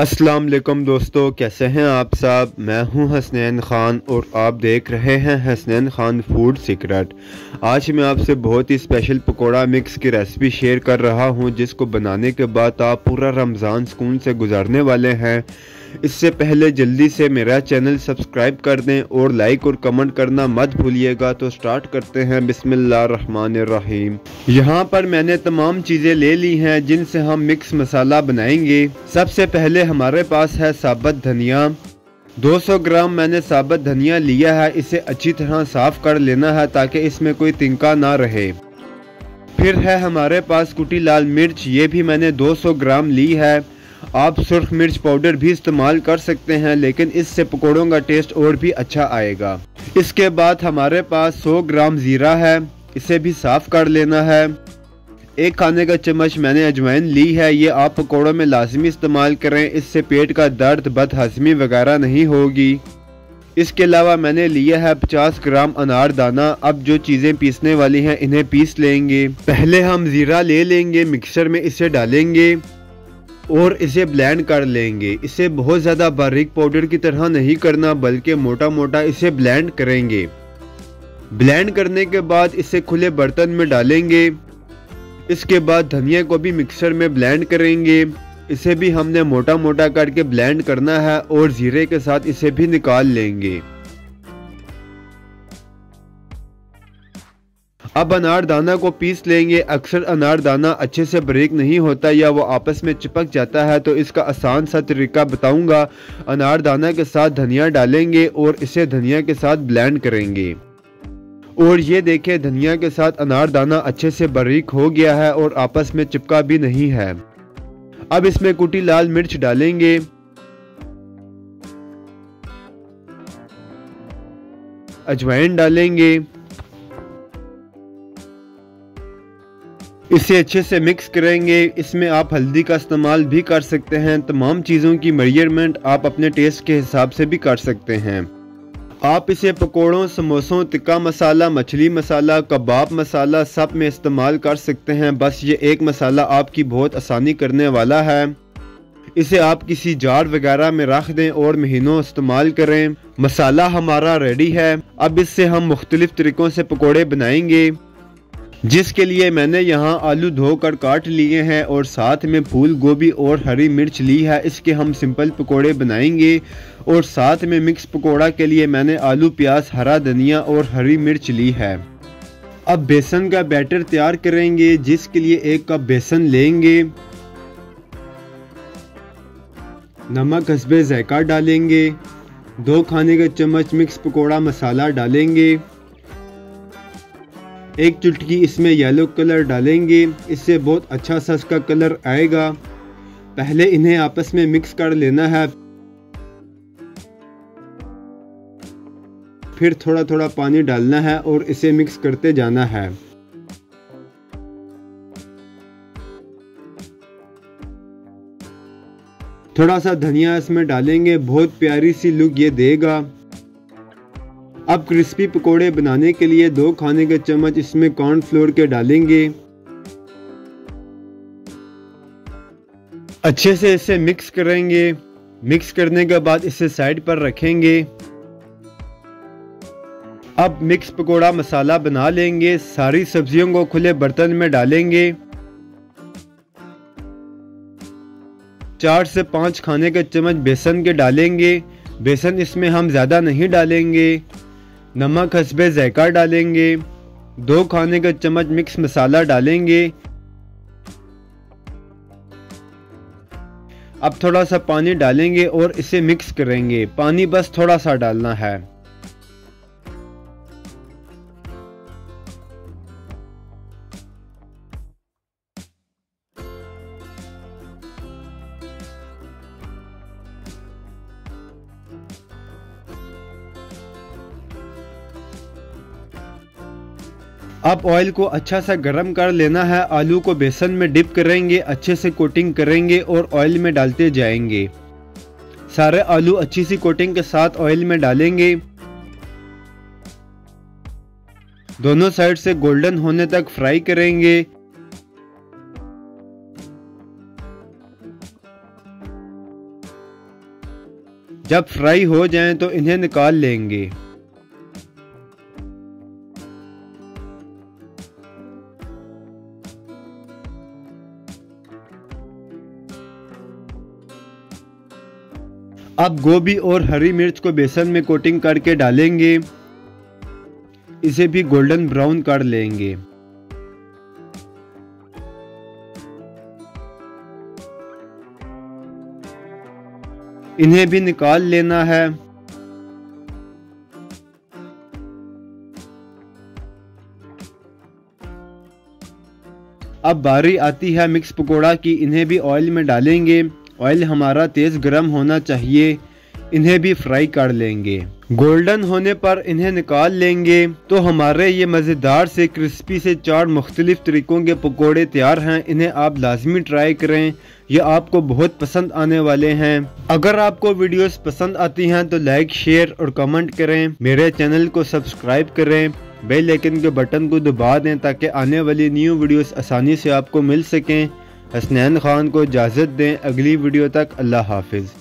अस्सलाम वालेकुम दोस्तों, कैसे हैं आप सब। मैं हूं हसनैन ख़ान और आप देख रहे हैं हसनैन ख़ान फूड सीक्रेट। आज मैं आपसे बहुत ही स्पेशल पकोड़ा मिक्स की रेसिपी शेयर कर रहा हूं, जिसको बनाने के बाद आप पूरा रमज़ान सुकून से गुजारने वाले हैं। इससे पहले जल्दी से मेरा चैनल सब्सक्राइब कर दें और लाइक और कमेंट करना मत भूलिएगा। तो स्टार्ट करते हैं बिस्मिल्लाहिर्रहमानिर्रहीम। यहाँ पर मैंने तमाम चीज़ें ले ली हैं जिनसे हम मिक्स मसाला बनाएंगे। सबसे पहले हमारे पास है साबुत धनिया। 200 ग्राम मैंने साबुत धनिया लिया है। इसे अच्छी तरह साफ कर लेना है ताकि इसमें कोई तिनका ना रहे। फिर है हमारे पास कुटी लाल मिर्च, ये भी मैंने 200 ग्राम ली है। आप सुर्ख मिर्च पाउडर भी इस्तेमाल कर सकते हैं, लेकिन इससे पकोड़ों का टेस्ट और भी अच्छा आएगा। इसके बाद हमारे पास 100 ग्राम ज़ीरा है, इसे भी साफ कर लेना है। 1 खाने का चम्मच मैंने अजवाइन ली है, ये आप पकोड़ों में लाजमी इस्तेमाल करें, इससे पेट का दर्द, बदहज़मी वगैरह नहीं होगी। इसके अलावा मैंने लिया है 50 ग्राम अनारदाना। अब जो चीज़ें पीसने वाली हैं इन्हें पीस लेंगे। पहले हम ज़ीरा ले लेंगे, मिक्सर में इसे डालेंगे और इसे ब्लेंड कर लेंगे। इसे बहुत ज़्यादा बारीक पाउडर की तरह नहीं करना, बल्कि मोटा मोटा इसे ब्लेंड करेंगे। ब्लेंड करने के बाद इसे खुले बर्तन में डालेंगे। इसके बाद धनिया को भी मिक्सर में ब्लेंड करेंगे। इसे भी हमने मोटा मोटा करके ब्लेंड करना है और जीरे के साथ इसे भी निकाल लेंगे। अब अनारदाना को पीस लेंगे। अक्सर अनारदाना अच्छे से बारीक नहीं होता या वो आपस में चिपक जाता है, तो इसका आसान सा तरीका बताऊंगा। अनारदाना के साथ धनिया डालेंगे और इसे धनिया के साथ ब्लेंड करेंगे। और ये देखें, धनिया के साथ अनारदाना अच्छे से बारीक हो गया है और आपस में चिपका भी नहीं है। अब इसमें कुटी लाल मिर्च डालेंगे। अजवाइन डालेंगे। इसे अच्छे से मिक्स करेंगे। इसमें आप हल्दी का इस्तेमाल भी कर सकते हैं। तमाम चीज़ों की मेजरमेंट आप अपने टेस्ट के हिसाब से भी कर सकते हैं। आप इसे पकोड़ों, समोसों, टिक्का मसाला, मछली मसाला, कबाब मसाला सब में इस्तेमाल कर सकते हैं। बस ये एक मसाला आपकी बहुत आसानी करने वाला है। इसे आप किसी जार वगैरह में रख दें और महीनों इस्तेमाल करें। मसाला हमारा रेडी है। अब इससे हम मुख्तलिफ तरीक़ों से पकोड़े बनाएंगे, जिसके लिए मैंने यहाँ आलू धोकर काट लिए हैं और साथ में फूल गोभी और हरी मिर्च ली है। इसके हम सिंपल पकोड़े बनाएंगे। और साथ में मिक्स पकोड़ा के लिए मैंने आलू, प्याज, हरा धनिया और हरी मिर्च ली है। अब बेसन का बैटर तैयार करेंगे, जिसके लिए 1 कप बेसन लेंगे। नमक हस्बे जायका डालेंगे। 2 खाने का चम्मच मिक्स पकोड़ा मसाला डालेंगे। 1 चुटकी इसमें येलो कलर डालेंगे, इससे बहुत अच्छा सा इसका कलर आएगा। पहले इन्हें आपस में मिक्स कर लेना है। फिर थोड़ा थोड़ा पानी डालना है और इसे मिक्स करते जाना है। थोड़ा सा धनिया इसमें डालेंगे, बहुत प्यारी सी लुक ये देगा। अब क्रिस्पी पकोड़े बनाने के लिए 2 खाने के चम्मच इसमें कॉर्नफ्लोर के डालेंगे। अच्छे से इसे मिक्स करेंगे। मिक्स करने के बाद इसे साइड पर रखेंगे। अब मिक्स पकोड़ा मसाला बना लेंगे। सारी सब्जियों को खुले बर्तन में डालेंगे। 4 से 5 खाने के चम्मच बेसन के डालेंगे। बेसन इसमें हम ज़्यादा नहीं डालेंगे। नमक हस्बे जायका डालेंगे। 2 खाने का चम्मच मिक्स मसाला डालेंगे। अब थोड़ा सा पानी डालेंगे और इसे मिक्स करेंगे। पानी बस थोड़ा सा डालना है। अब ऑयल को अच्छा सा गर्म कर लेना है। आलू को बेसन में डिप करेंगे, अच्छे से कोटिंग करेंगे और ऑयल में डालते जाएंगे। सारे आलू अच्छी सी कोटिंग के साथ ऑयल में डालेंगे। दोनों साइड से गोल्डन होने तक फ्राई करेंगे। जब फ्राई हो जाएं तो इन्हें निकाल लेंगे। अब गोभी और हरी मिर्च को बेसन में कोटिंग करके डालेंगे। इसे भी गोल्डन ब्राउन कर लेंगे। इन्हें भी निकाल लेना है। अब बारी आती है मिक्स पकोड़ा की। इन्हें भी ऑयल में डालेंगे। ऑयल हमारा तेज गर्म होना चाहिए। इन्हें भी फ्राई कर लेंगे। गोल्डन होने पर इन्हें निकाल लेंगे। तो हमारे ये मज़ेदार से क्रिस्पी से 4 मुख्तलिफ तरीकों के पकोड़े तैयार हैं। इन्हें आप लाजमी ट्राई करें, ये आपको बहुत पसंद आने वाले हैं। अगर आपको वीडियोस पसंद आती हैं तो लाइक, शेयर और कमेंट करें। मेरे चैनल को सब्सक्राइब करें। बेल आइकन के बटन को दबा दें ताकि आने वाली न्यू वीडियोस आसानी से आपको मिल सकें। हसनैन खान को इजाज़त दें। अगली वीडियो तक अल्लाह हाफिज़।